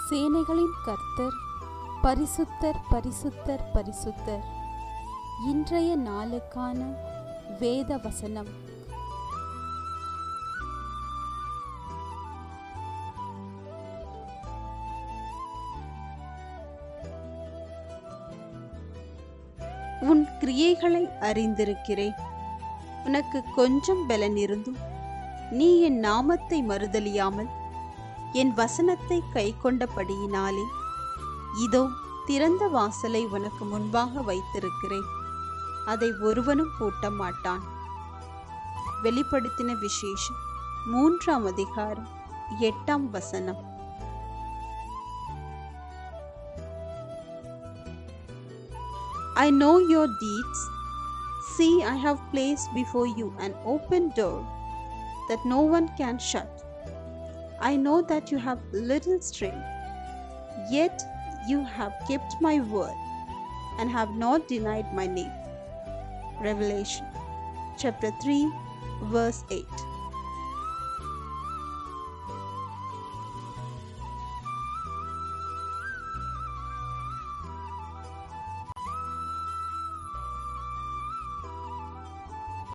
சேனைகளின் கர்த்தர் பரிசுத்தர் பரிசுத்தர் பரிசுத்தர். இன்றைய நாளுக்கான வேத வசனம். உன் கிரியைகளை அறிந்திருக்கிறேன். உனக்கு கொஞ்சம் பலன் இருந்தும் நீ என் நாமத்தை மறுதலியாமல் என் வசனத்தை கை கொண்டபடியினாலே இதோ திறந்த வாசலை உனக்கு முன்பாக வைத்திருக்கிறேன், அதை ஒருவனும் பூட்ட மாட்டான். வெளிப்படுத்தின விசேஷம் 3ஆம் அதிகாரம் 8ஆம் வசனம். I know your deeds. See, I have placed before you an open door that no one can shut. I know that you have little strength, yet you have kept my word and have not denied my name. Revelation chapter 3 verse 8.